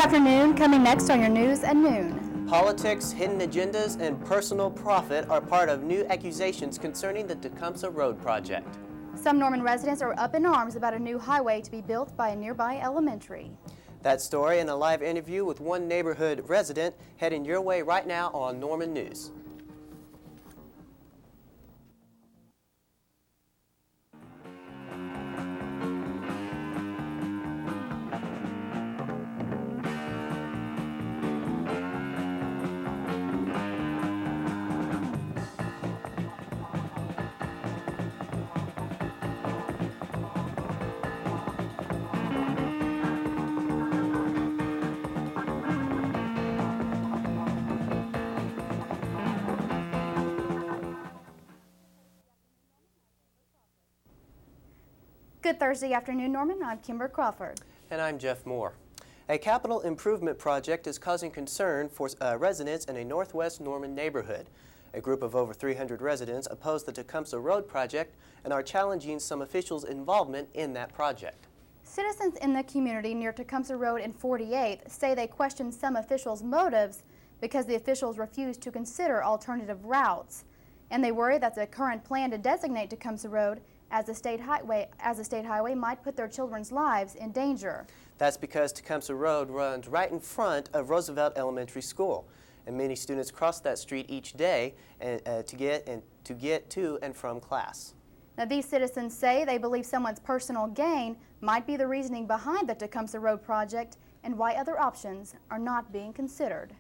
afternoon, coming next on your News at Noon. Politics, hidden agendas, and personal profit are part of new accusations concerning the Tecumseh Road project. Some Norman residents are up in arms about a new highway to be built by a nearby elementary. That story and a live interview with one neighborhood resident heading your way right now on Norman News. Good Thursday afternoon, Norman. I'm Kimber Crawford. And I'm Jeff Moore. A capital improvement project is causing concern for residents in a northwest Norman neighborhood. A group of over 300 residents oppose the Tecumseh Road project and are challenging some officials' involvement in that project. Citizens in the community near Tecumseh Road and 48th say they question some officials' motives because the officials refuse to consider alternative routes. And they worry that the current plan to designate Tecumseh Road as a state highway might put their children's lives in danger. That's because Tecumseh Road runs right in front of Roosevelt Elementary School, and many students cross that street each day to get to and from class. Now, these citizens say they believe someone's personal gain might be the reasoning behind the Tecumseh Road project and why other options are not being considered.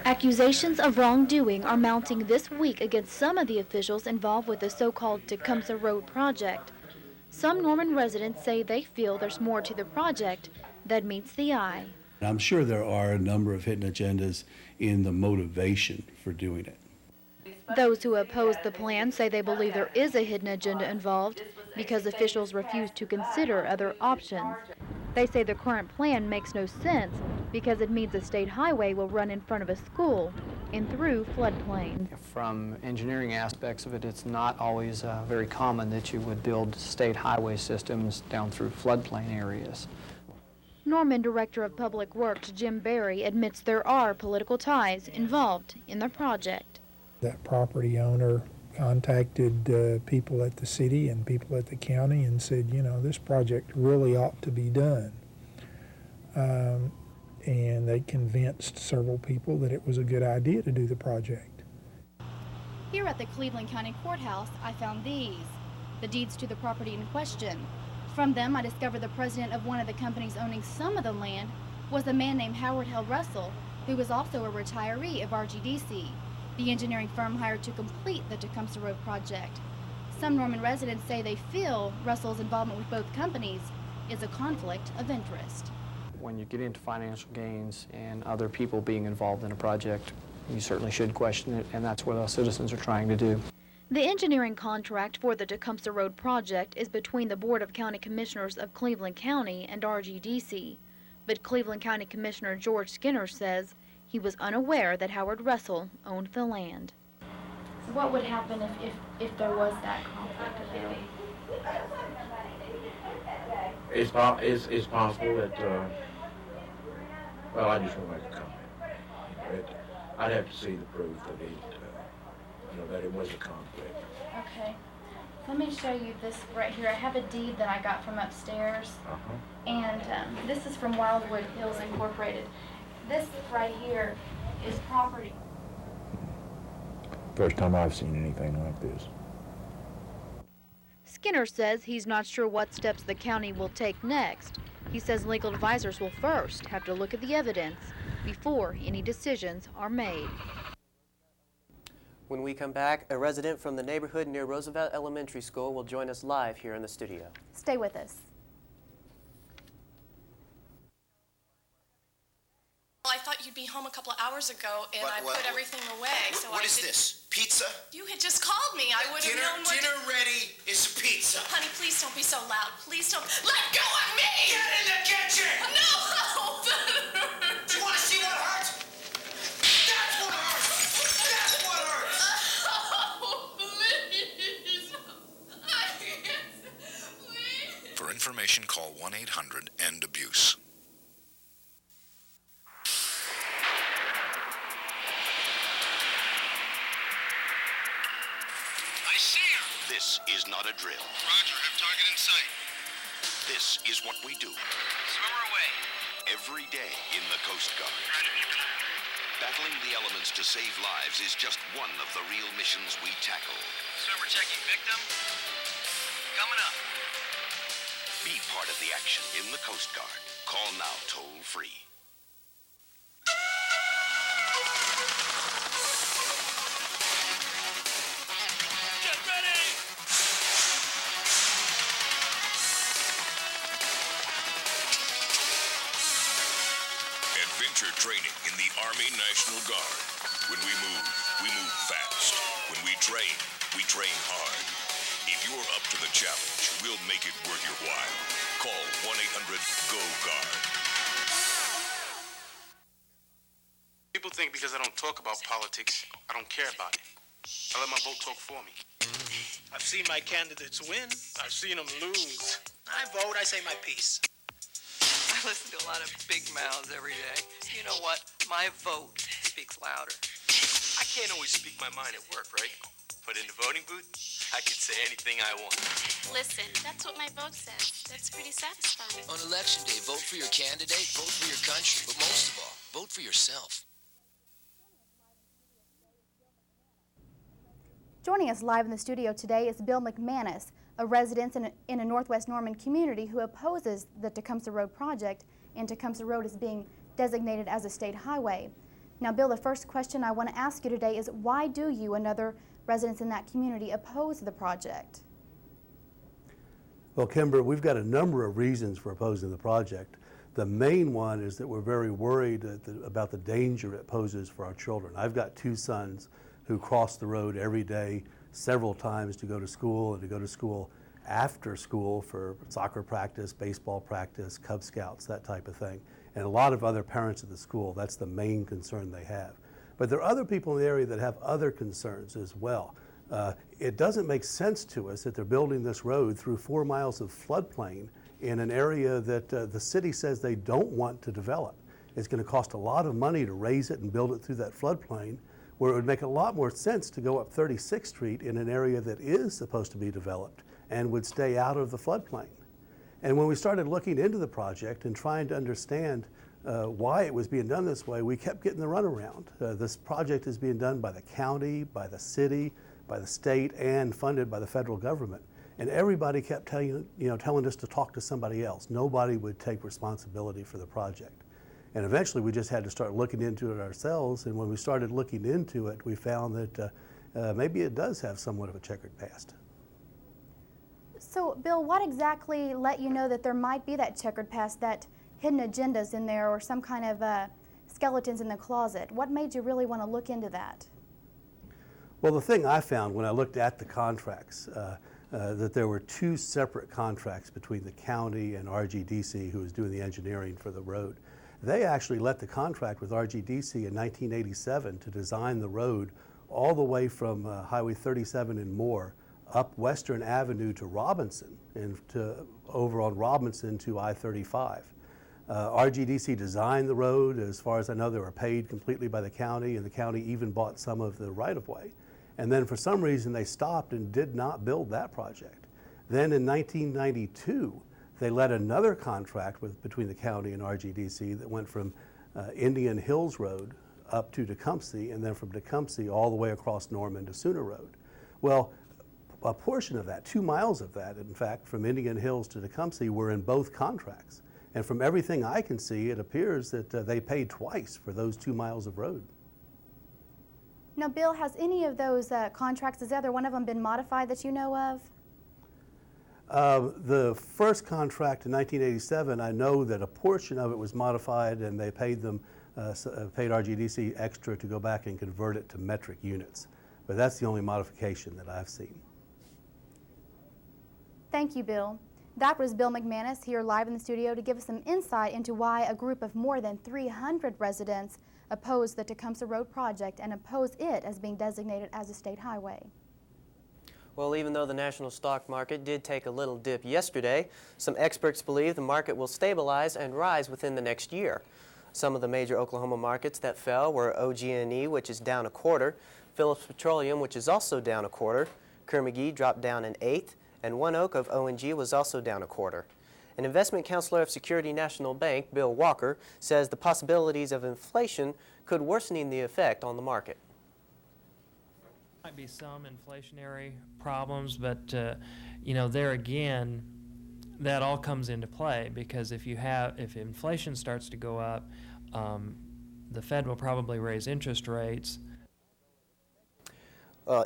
Accusations of wrongdoing are mounting this week against some of the officials involved with the so-called Tecumseh Road project. Some Norman residents say they feel there's more to the project than meets the eye. I'm sure there are a number of hidden agendas in the motivation for doing it. Those who oppose the plan say they believe there is a hidden agenda involved because officials refuse to consider other options. They say the current plan makes no sense because it means a state highway will run in front of a school and through floodplains. From engineering aspects of it, it's not always very common that you would build state highway systems down through floodplain areas. Norman Director of Public Works Jim Berry admits there are political ties involved in the project. That property owner contacted people at the city and people at the county and said, you know, this project really ought to be done. And they convinced several people that it was a good idea to do the project. Here at the Cleveland County Courthouse, I found these, the deeds to the property in question. From them, I discovered the president of one of the companies owning some of the land was a man named Howard L. Russell, who was also a retiree of RGDC, the engineering firm hired to complete the Tecumseh Road project. Some Norman residents say they feel Russell's involvement with both companies is a conflict of interest. When you get into financial gains and other people being involved in a project, you certainly should question it, and that's what us citizens are trying to do. The engineering contract for the Tecumseh Road project is between the Board of County Commissioners of Cleveland County and RGDC, but Cleveland County Commissioner George Skinner says he was unaware that Howard Russell owned the land. What would happen if there was that conflict of view? It's possible that, well, I just won't make a comment. I'd have to see the proof that that it was a conflict. Okay. Let me show you this right here. I have a deed that I got from upstairs. And this is from Wildwood Hills Incorporated. This right here is property. First time I've seen anything like this. Skinner says he's not sure what steps the county will take next. He says legal advisors will first have to look at the evidence before any decisions are made. When we come back, a resident from the neighborhood near Roosevelt Elementary School will join us live here in the studio. Stay with us. Well, I thought you'd be home a couple of hours ago, and I put everything away. So what is this? Pizza? You had just called me. I would have known what Dinner ready is pizza. Honey, please don't be so loud. Please don't. Let go of me! Get in the kitchen! No! That hurts. Do you want to see what hurts? That's what hurts! That's what hurts! Oh, please. I can't. Please. For information, call 1-800-END-ABUSE. This is not a drill. Roger, have target in sight. This is what we do Swimmer away. every day in the Coast Guard. Roger. Battling the elements to save lives is just one of the real missions we tackle. Swimmer checking victim. Coming up. Be part of the action in the Coast Guard. Call now toll-free. Get ready! Adventure training in the Army National Guard. When we move fast. When we train hard. If you're up to the challenge, we'll make it worth your while. Call 1-800-GO-GUARD. People think because I don't talk about politics, I don't care about it. I let my vote talk for me. I've seen my candidates win. I've seen them lose. I vote, I say my piece. I listen to a lot of big mouths every day. You know what? My vote speaks louder. I can't always speak my mind at work, right? But in the voting booth, I can say anything I want. Listen, that's what my vote says. That's pretty satisfying. On election day, vote for your candidate, vote for your country, but most of all, vote for yourself. Joining us live in the studio today is Bill McManus, a resident in a Northwest Norman community who opposes the Tecumseh Road project, and Tecumseh Road is being designated as a state highway. Now, Bill, the first question I want to ask you today is why do you and other residents in that community oppose the project? Well, Kimber, we've got a number of reasons for opposing the project. The main one is that we're very worried about the danger it poses for our children. I've got two sons who cross the road every day several times to go to school and to go to school after school for soccer practice, baseball practice, Cub Scouts, that type of thing. And a lot of other parents at the school, that's the main concern they have. But there are other people in the area that have other concerns as well. It doesn't make sense to us that they're building this road through 4 miles of floodplain in an area that the city says they don't want to develop. It's going to cost a lot of money to raise it and build it through that floodplain, where it would make a lot more sense to go up 36th Street in an area that is supposed to be developed and would stay out of the floodplain. And when we started looking into the project and trying to understand why it was being done this way, we kept getting the runaround. This project is being done by the county, by the city, by the state, and funded by the federal government. And everybody kept telling us to talk to somebody else. Nobody would take responsibility for the project. And eventually we just had to start looking into it ourselves, and when we started looking into it, we found that maybe it does have somewhat of a checkered past. So, Bill, what exactly let you know that there might be that checkered past, that hidden agendas in there or some kind of skeletons in the closet? What made you really want to look into that? Well, the thing I found when I looked at the contracts, that there were two separate contracts between the county and RGDC, who was doing the engineering for the road. They actually let the contract with RGDC in 1987 to design the road all the way from Highway 37 and Moore up Western Avenue to Robinson, and over on Robinson to I-35. RGDC designed the road. As far as I know, they were paid completely by the county, and the county even bought some of the right-of-way. And then for some reason they stopped and did not build that project. Then in 1992, they let another contract between the county and RGDC that went from Indian Hills Road up to Tecumseh, and then from Tecumseh all the way across Norman to Sooner Road. Well, a portion of that, 2 miles of that, in fact, from Indian Hills to Tecumseh were in both contracts. And from everything I can see, it appears that they paid twice for those 2 miles of road. Now, Bill, has any of those contracts, has either one of them been modified that you know of? The first contract in 1987, I know that a portion of it was modified, and they paid them, paid RGDC extra to go back and convert it to metric units. But that's the only modification that I've seen. Thank you, Bill. That was Bill McManus here live in the studio to give us some insight into why a group of more than 300 residents oppose the Tecumseh Road project and oppose it as being designated as a state highway. Well, even though the national stock market did take a little dip yesterday, some experts believe the market will stabilize and rise within the next year. Some of the major Oklahoma markets that fell were OG&E, which is down 1/4, Phillips Petroleum, which is also down 1/4, Kerr-McGee dropped down an eighth, and ONEOK of O&G was also down a quarter. An investment counselor of Security National Bank, Bill Walker, says the possibilities of inflation could worsen the effect on the market. Might be some inflationary problems, but you know, there again, that all comes into play, because if inflation starts to go up, the Fed will probably raise interest rates.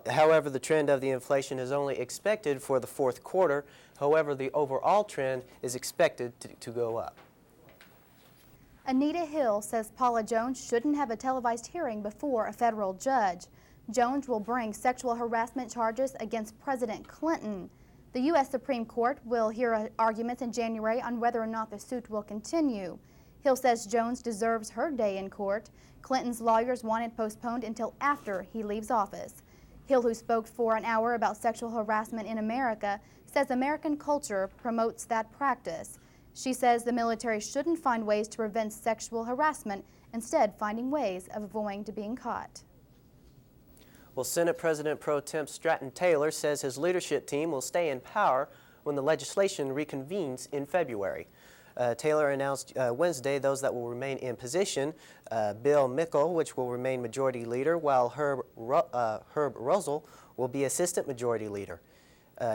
However, the trend of the inflation is only expected for the fourth quarter. However, the overall trend is expected to go up. Anita Hill says Paula Jones shouldn't have a televised hearing before a federal judge. Jones will bring sexual harassment charges against President Clinton. The U.S. Supreme Court will hear arguments in January on whether or not the suit will continue. Hill says Jones deserves her day in court. Clinton's lawyers want it postponed until after he leaves office. Hill, who spoke for an hour about sexual harassment in America, says American culture promotes that practice. She says the military shouldn't find ways to prevent sexual harassment, instead finding ways of avoiding being caught. Well, Senate President Pro Tem Stratton Taylor says his leadership team will stay in power when the legislation reconvenes in February. Taylor announced Wednesday those that will remain in position: Bill Mickle, which will remain Majority Leader, while Herb Russell will be Assistant Majority Leader.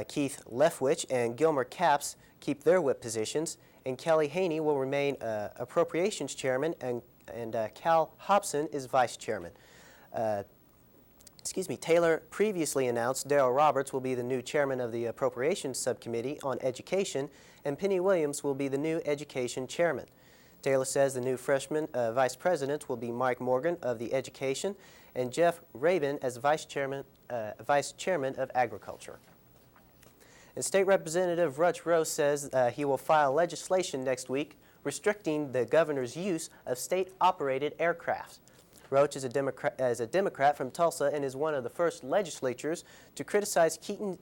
Keith Lefwich and Gilmer Capps keep their whip positions, and Kelly Haney will remain Appropriations Chairman, and Cal Hobson is Vice Chairman. Taylor previously announced Darrell Roberts will be the new chairman of the Appropriations Subcommittee on Education, and Penny Williams will be the new Education Chairman. Taylor says the new freshman vice presidents will be Mike Morgan of the Education and Jeff Rabin as vice chairman of Agriculture. And State Representative Rutch Rose says he will file legislation next week restricting the governor's use of state-operated aircraft. Roach is a Democrat from Tulsa and is one of the first legislatures to criticize Governor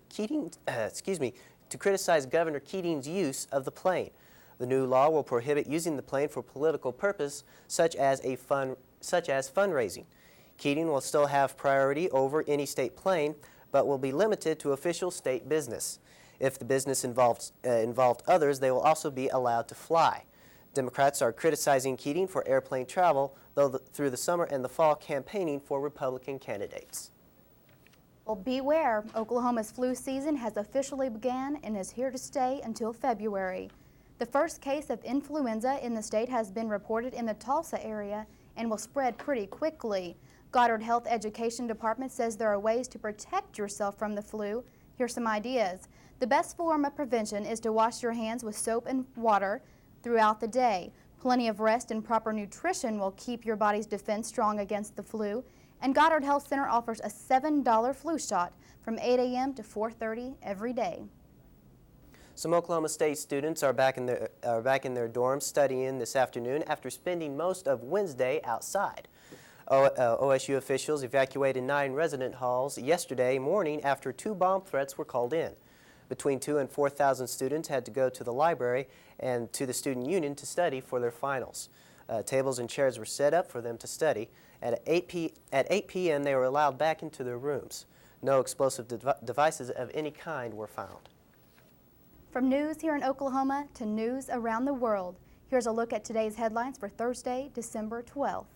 Keating's use of the plane. The new law will prohibit using the plane for political purpose, such as fundraising. Keating will still have priority over any state plane, but will be limited to official state business. If the business involved others, they will also be allowed to fly. Democrats are criticizing Keating for airplane travel, though through the summer and the fall campaigning for Republican candidates. Well, beware, Oklahoma's flu season has officially begun and is here to stay until February. The first case of influenza in the state has been reported in the Tulsa area and will spread pretty quickly. Goddard Health Education Department says there are ways to protect yourself from the flu. Here's some ideas. The best form of prevention is to wash your hands with soap and water throughout the day. Plenty of rest and proper nutrition will keep your body's defense strong against the flu. And Goddard Health Center offers a $7 flu shot from 8 a.m. to 4:30 every day. Some Oklahoma State students are back in their dorms studying this afternoon after spending most of Wednesday outside. OSU officials evacuated 9 resident halls yesterday morning after 2 bomb threats were called in. Between 2,000 and 4,000 students had to go to the library and to the student union to study for their finals. Tables and chairs were set up for them to study. At 8 p.m. they were allowed back into their rooms. No explosive devices of any kind were found. From news here in Oklahoma to news around the world, here's a look at today's headlines for Thursday, December 12th.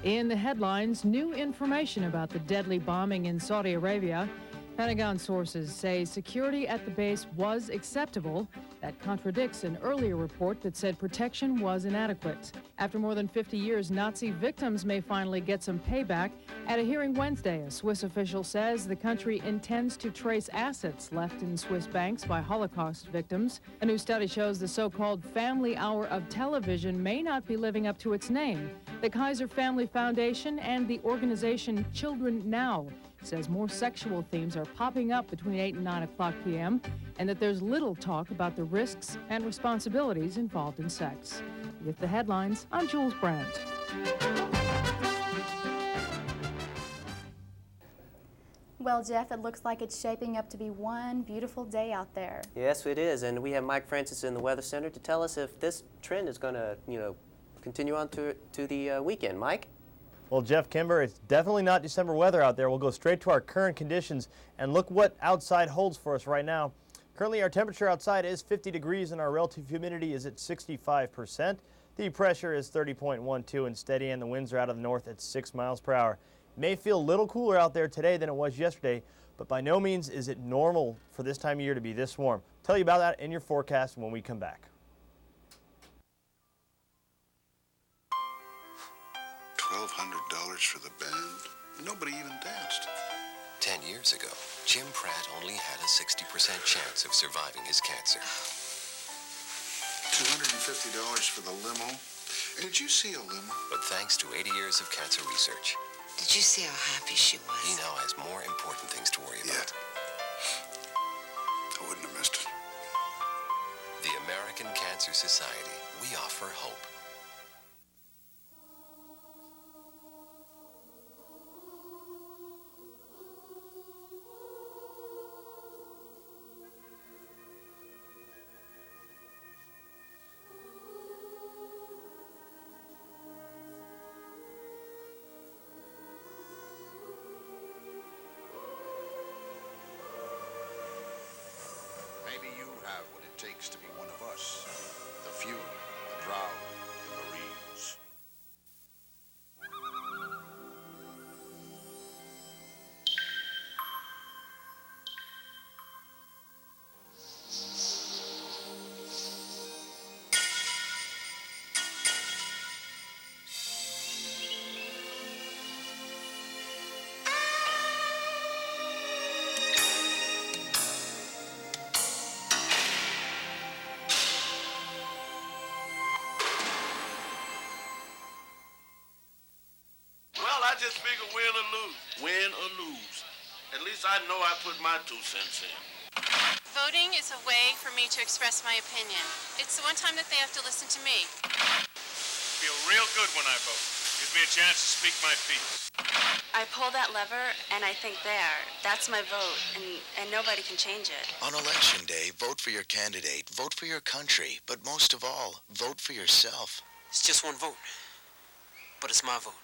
In the headlines, new information about the deadly bombing in Saudi Arabia. Pentagon sources say security at the base was acceptable. That contradicts an earlier report that said protection was inadequate. After more than 50 years, Nazi victims may finally get some payback. At a hearing Wednesday, a Swiss official says the country intends to trace assets left in Swiss banks by Holocaust victims. A new study shows the so-called family hour of television may not be living up to its name. The Kaiser Family Foundation and the organization Children Now says more sexual themes are popping up between 8 and 9 o'clock p.m. and that there's little talk about the risks and responsibilities involved in sex. With the headlines, I'm Jules Brandt. Well, Jeff, it looks like it's shaping up to be one beautiful day out there. Yes, it is, and we have Mike Francis in the Weather Center to tell us if this trend is going to, continue on to the weekend. Mike? Well, Jeff Kimber, it's definitely not December weather out there. We'll go straight to our current conditions and look what outside holds for us right now. Currently, our temperature outside is 50 degrees and our relative humidity is at 65%. The pressure is 30.12 and steady, and the winds are out of the north at 6 miles per hour. It may feel a little cooler out there today than it was yesterday, but by no means is it normal for this time of year to be this warm. I'll tell you about that in your forecast when we come back. $1,200 for the band? Nobody even danced. 10 years ago, Jim Pratt only had a 60% chance of surviving his cancer. $250 for the limo? Did you see a limo? But thanks to 80 years of cancer research, did you see how happy she was? he now has more important things to worry about. I wouldn't have missed it. The American Cancer Society. We offer hope. Maybe you have what it takes to be one of us. The few, the proud, the Marines. I just figure win or lose. Win or lose. At least I know I put my 2 cents in. Voting is a way for me to express my opinion. It's the one time that they have to listen to me. Feel real good when I vote. Gives me a chance to speak my piece. I pull that lever and I think that's my vote, and nobody can change it. On election day, vote for your candidate, vote for your country, but most of all, vote for yourself. It's just one vote, but it's my vote.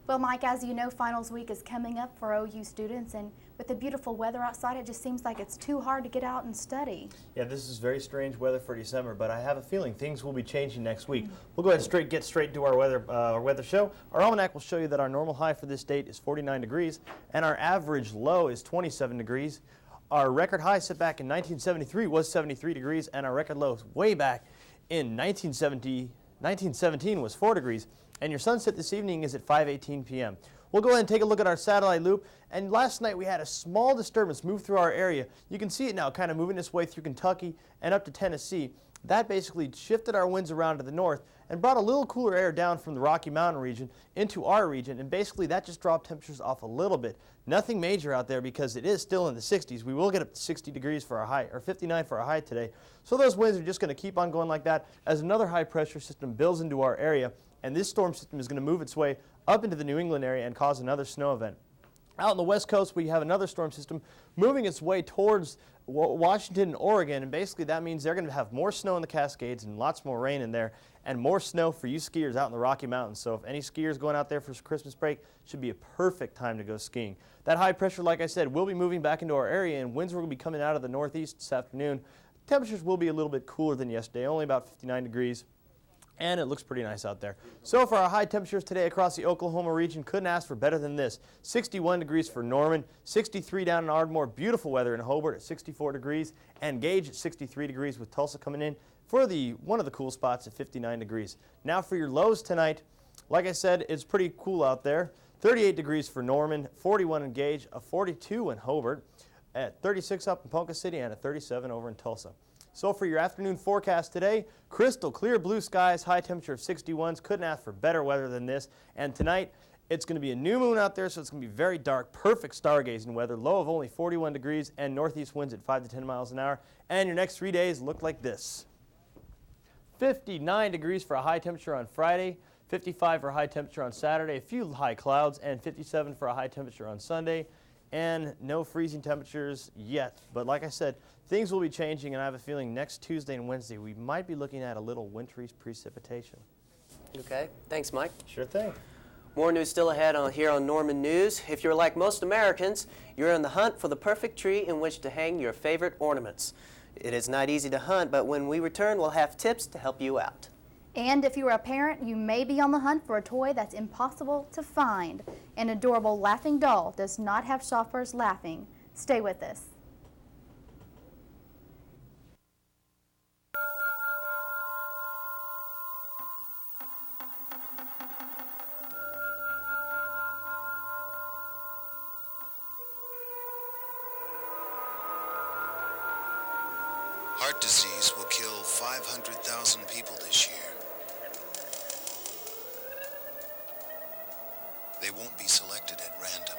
Well, Mike, as you know, finals week is coming up for OU students, and with the beautiful weather outside, it just seems like it's too hard to get out and study. Yeah, this is very strange weather for December, but I have a feeling things will be changing next week. We'll go ahead and get straight to our weather show. Our almanac will show you that our normal high for this date is 49 degrees, and our average low is 27 degrees. Our record high set back in 1973 was 73 degrees, and our record low way back in 1917 was 4 degrees. And your sunset this evening is at 5:18 p.m. We'll go ahead and take a look at our satellite loop. And last night we had a small disturbance move through our area. You can see it now kind of moving its way through Kentucky and up to Tennessee. That basically shifted our winds around to the north and brought a little cooler air down from the Rocky Mountain region into our region. And basically that just dropped temperatures off a little bit. Nothing major out there because it is still in the 60s. We will get up to 60 degrees for our high, or 59 for our high today. So those winds are just going to keep on going like that as another high pressure system builds into our area. And this storm system is going to move its way up into the New England area and cause another snow event. Out on the west coast, we have another storm system moving its way towards Washington and Oregon, and basically that means they're going to have more snow in the Cascades and lots more rain in there, and more snow for you skiers out in the Rocky Mountains. So if any skiers going out there for Christmas break, should be a perfect time to go skiing. That high pressure, like I said, will be moving back into our area, and winds will be coming out of the northeast this afternoon. Temperatures will be a little bit cooler than yesterday, only about 59 degrees. And it looks pretty nice out there. So for our high temperatures today across the Oklahoma region, couldn't ask for better than this. 61 degrees for Norman, 63 down in Ardmore, beautiful weather in Hobart at 64 degrees, and Gage at 63 degrees with Tulsa coming in for one of the cool spots at 59 degrees. Now for your lows tonight, like I said, it's pretty cool out there. 38 degrees for Norman, 41 in Gage, a 42 in Hobart, at 36 up in Ponca City, and a 37 over in Tulsa. So for your afternoon forecast today, crystal clear blue skies, high temperature of 61s. Couldn't ask for better weather than this. And tonight, it's going to be a new moon out there, so it's going to be very dark, perfect stargazing weather. Low of only 41 degrees and northeast winds at 5 to 10 miles an hour. And your next 3 days look like this. 59 degrees for a high temperature on Friday, 55 for a high temperature on Saturday, a few high clouds, and 57 for a high temperature on Sunday. And no freezing temperatures yet. But like I said, things will be changing, and I have a feeling next Tuesday and Wednesday we might be looking at a little wintry precipitation. Okay, thanks, Mike. Sure thing. More news still ahead here on Norman News. If you're like most Americans, you're in the hunt for the perfect tree in which to hang your favorite ornaments. It is not easy to hunt, but when we return, we'll have tips to help you out. And if you're a parent, you may be on the hunt for a toy that's impossible to find. An adorable laughing doll does not have shoppers laughing. Stay with us. Heart disease will kill 500,000 people this year. They won't be selected at random.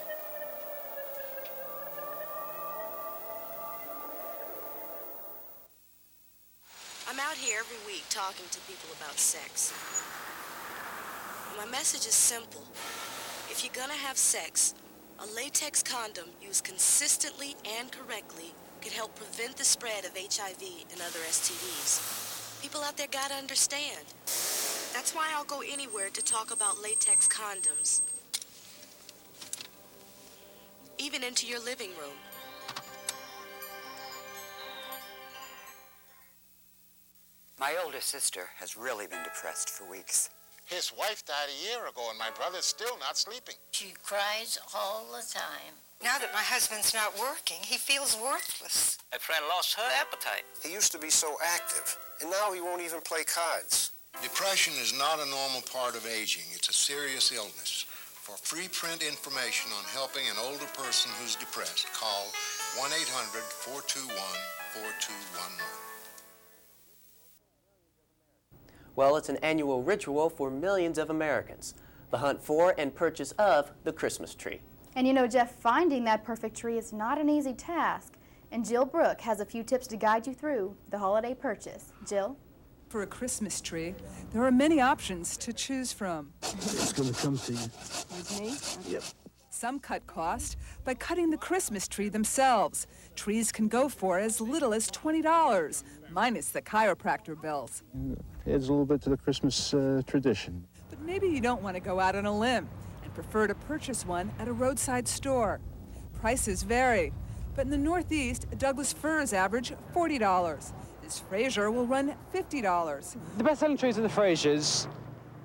I'm out here every week talking to people about sex. My message is simple. If you're gonna have sex, a latex condom used consistently and correctly could help prevent the spread of HIV and other STDs. People out there gotta understand. That's why I'll go anywhere to talk about latex condoms. Even into your living room. My older sister has really been depressed for weeks. His wife died a year ago and my brother's still not sleeping. She cries all the time. Now that my husband's not working, he feels worthless. My friend lost her appetite. He used to be so active, and now he won't even play cards. Depression is not a normal part of aging. It's a serious illness. For free print information on helping an older person who's depressed, call 1-800-421-4211. Well, it's an annual ritual for millions of Americans, the hunt for and purchase of the Christmas tree. And you know, Jeff, finding that perfect tree is not an easy task. And Jill Brooke has a few tips to guide you through the holiday purchase. Jill? For a Christmas tree, there are many options to choose from. It's going to come to you. Excuse me? Yep. Some cut cost by cutting the Christmas tree themselves. Trees can go for as little as $20, minus the chiropractor bills. Adds a little bit to the Christmas tradition. But maybe you don't want to go out on a limb and prefer to purchase one at a roadside store. Prices vary, but in the Northeast, Douglas firs average $40. This Fraser will run $50. The best-selling trees are the Frasers,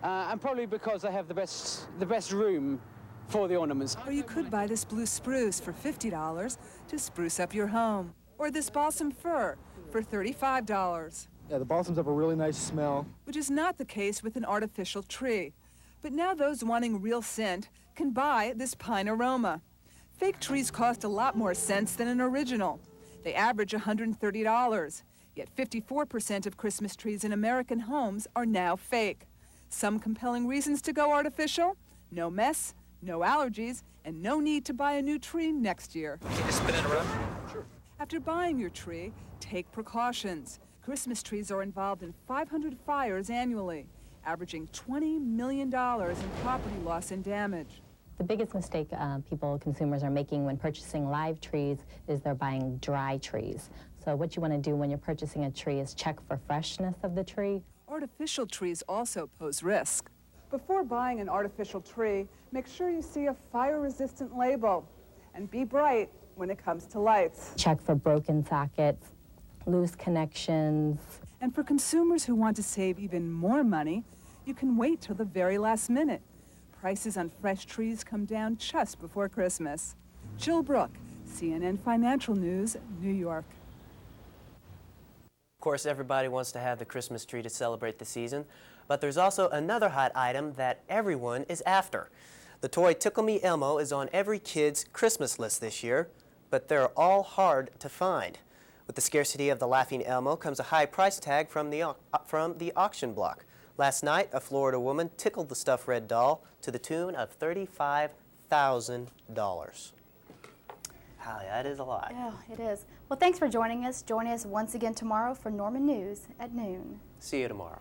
and probably because they have the best room for the ornaments. Or you could buy this blue spruce for $50 to spruce up your home, or this balsam fir for $35. Yeah, the balsams have a really nice smell. Which is not the case with an artificial tree. But now those wanting real scent can buy this pine aroma. Fake trees cost a lot more scents than an original. They average $130. Yet 54% of Christmas trees in American homes are now fake. Some compelling reasons to go artificial: no mess, no allergies, and no need to buy a new tree next year. Can you spin it around? Sure. After buying your tree, take precautions. Christmas trees are involved in 500 fires annually, averaging $20 million in property loss and damage. The biggest mistake consumers are making when purchasing live trees is they're buying dry trees. So what you want to do when you're purchasing a tree is check for freshness of the tree. Artificial trees also pose risk. Before buying an artificial tree, make sure you see a fire-resistant label and be bright when it comes to lights. Check for broken sockets, loose connections. And for consumers who want to save even more money, you can wait till the very last minute. Prices on fresh trees come down just before Christmas. Jill Brooke, CNN Financial News, New York. Of course, everybody wants to have the Christmas tree to celebrate the season, but there's also another hot item that everyone is after. The toy Tickle Me Elmo is on every kid's Christmas list this year, but they're all hard to find. With the scarcity of the Laughing Elmo comes a high price tag from the auction block. Last night, a Florida woman tickled the stuffed red doll to the tune of $35,000. Wow, that is a lot. Yeah, it is. Well, thanks for joining us. Join us once again tomorrow for Norman News at noon. See you tomorrow.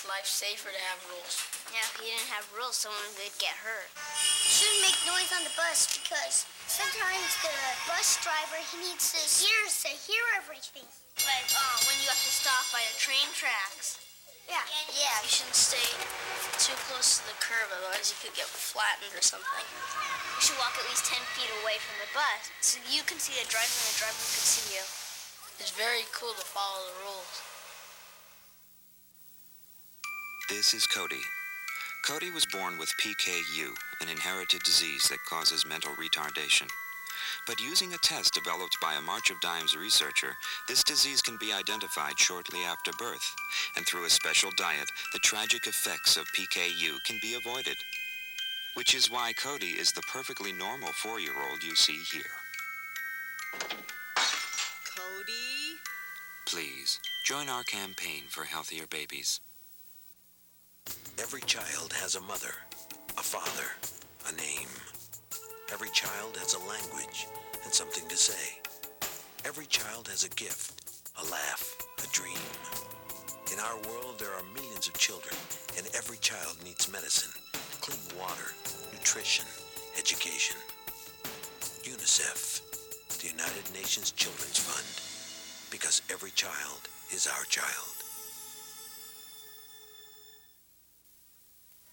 makes life safer to have rules. Yeah, if you didn't have rules, someone would get hurt. Shouldn't make noise on the bus because sometimes the bus driver, he needs his ears to hear everything. Like when you have to stop by the train tracks. Yeah. Yeah, you shouldn't stay too close to the curb, otherwise you could get flattened or something. You should walk at least 10 feet away from the bus so you can see the driver and the driver can see you. It's very cool to follow the rules. This is Cody. Cody was born with PKU, an inherited disease that causes mental retardation. But using a test developed by a March of Dimes researcher, this disease can be identified shortly after birth. And through a special diet, the tragic effects of PKU can be avoided. Which is why Cody is the perfectly normal 4-year-old you see here. Cody? Please, join our campaign for healthier babies. Every child has a mother, a father, a name. Every child has a language and something to say. Every child has a gift, a laugh, a dream. In our world, there are millions of children, and every child needs medicine, clean water, nutrition, education. UNICEF, the United Nations Children's Fund, because every child is our child.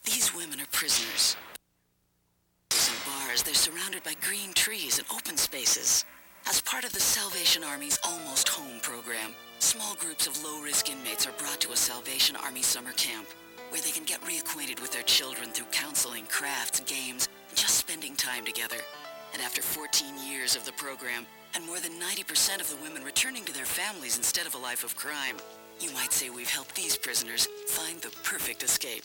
These women are prisoners. In bars, they're surrounded by green trees and open spaces. As part of the Salvation Army's Almost Home program, small groups of low-risk inmates are brought to a Salvation Army summer camp, where they can get reacquainted with their children through counseling, crafts, games, and just spending time together. And after 14 years of the program, and more than 90% of the women returning to their families instead of a life of crime, you might say we've helped these prisoners find the perfect escape.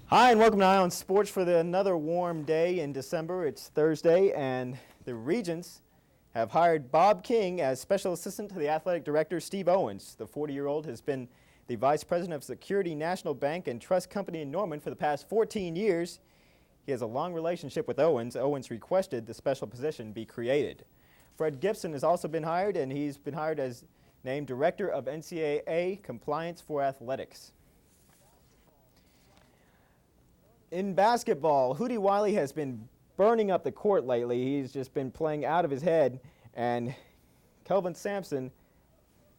Hi, and welcome to Eye on Sports for another warm day in December. It's Thursday, and the Regents have hired Bob King as special assistant to the athletic director, Steve Owens. The 40-year-old has been the vice president of Security National Bank and Trust Company in Norman for the past 14 years. He has a long relationship with Owens. Owens requested the special position be created. Fred Gibson has also been hired, and he's been hired as named Director of NCAA Compliance for Athletics. In basketball, Hootie Wiley has been burning up the court lately. He's just been playing out of his head, and Kelvin Sampson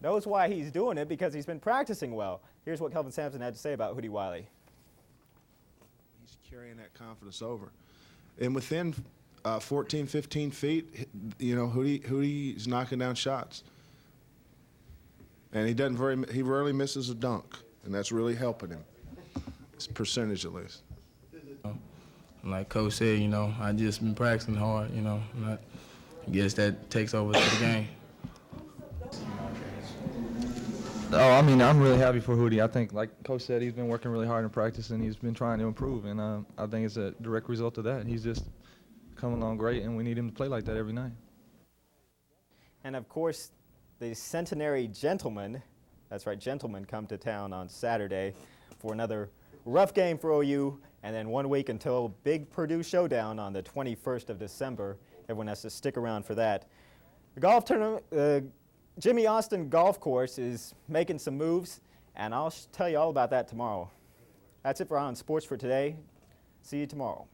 knows why he's doing it because he's been practicing well. Here's what Kelvin Sampson had to say about Hootie Wiley. He's carrying that confidence over. And within 14, 15 feet, you know, Hootie's knocking down shots. And he rarely misses a dunk, and that's really helping him. It's percentage at least. Like Coach said, you know, I just been practicing hard, you know, and I guess that takes over to the game. Oh, I mean, I'm really happy for Hootie. I think, like Coach said, he's been working really hard in practice, and he's been trying to improve, and I think it's a direct result of that. He's just coming along great, and we need him to play like that every night. And, of course, the Centenary Gentlemen, that's right, Gentlemen come to town on Saturday for another rough game for OU, and then 1 week until big Purdue showdown on the 21st of December. Everyone has to stick around for that. The golf tournament, Jimmy Austin Golf Course is making some moves, and I'll tell you all about that tomorrow. That's it for Eye on Sports for today. See you tomorrow.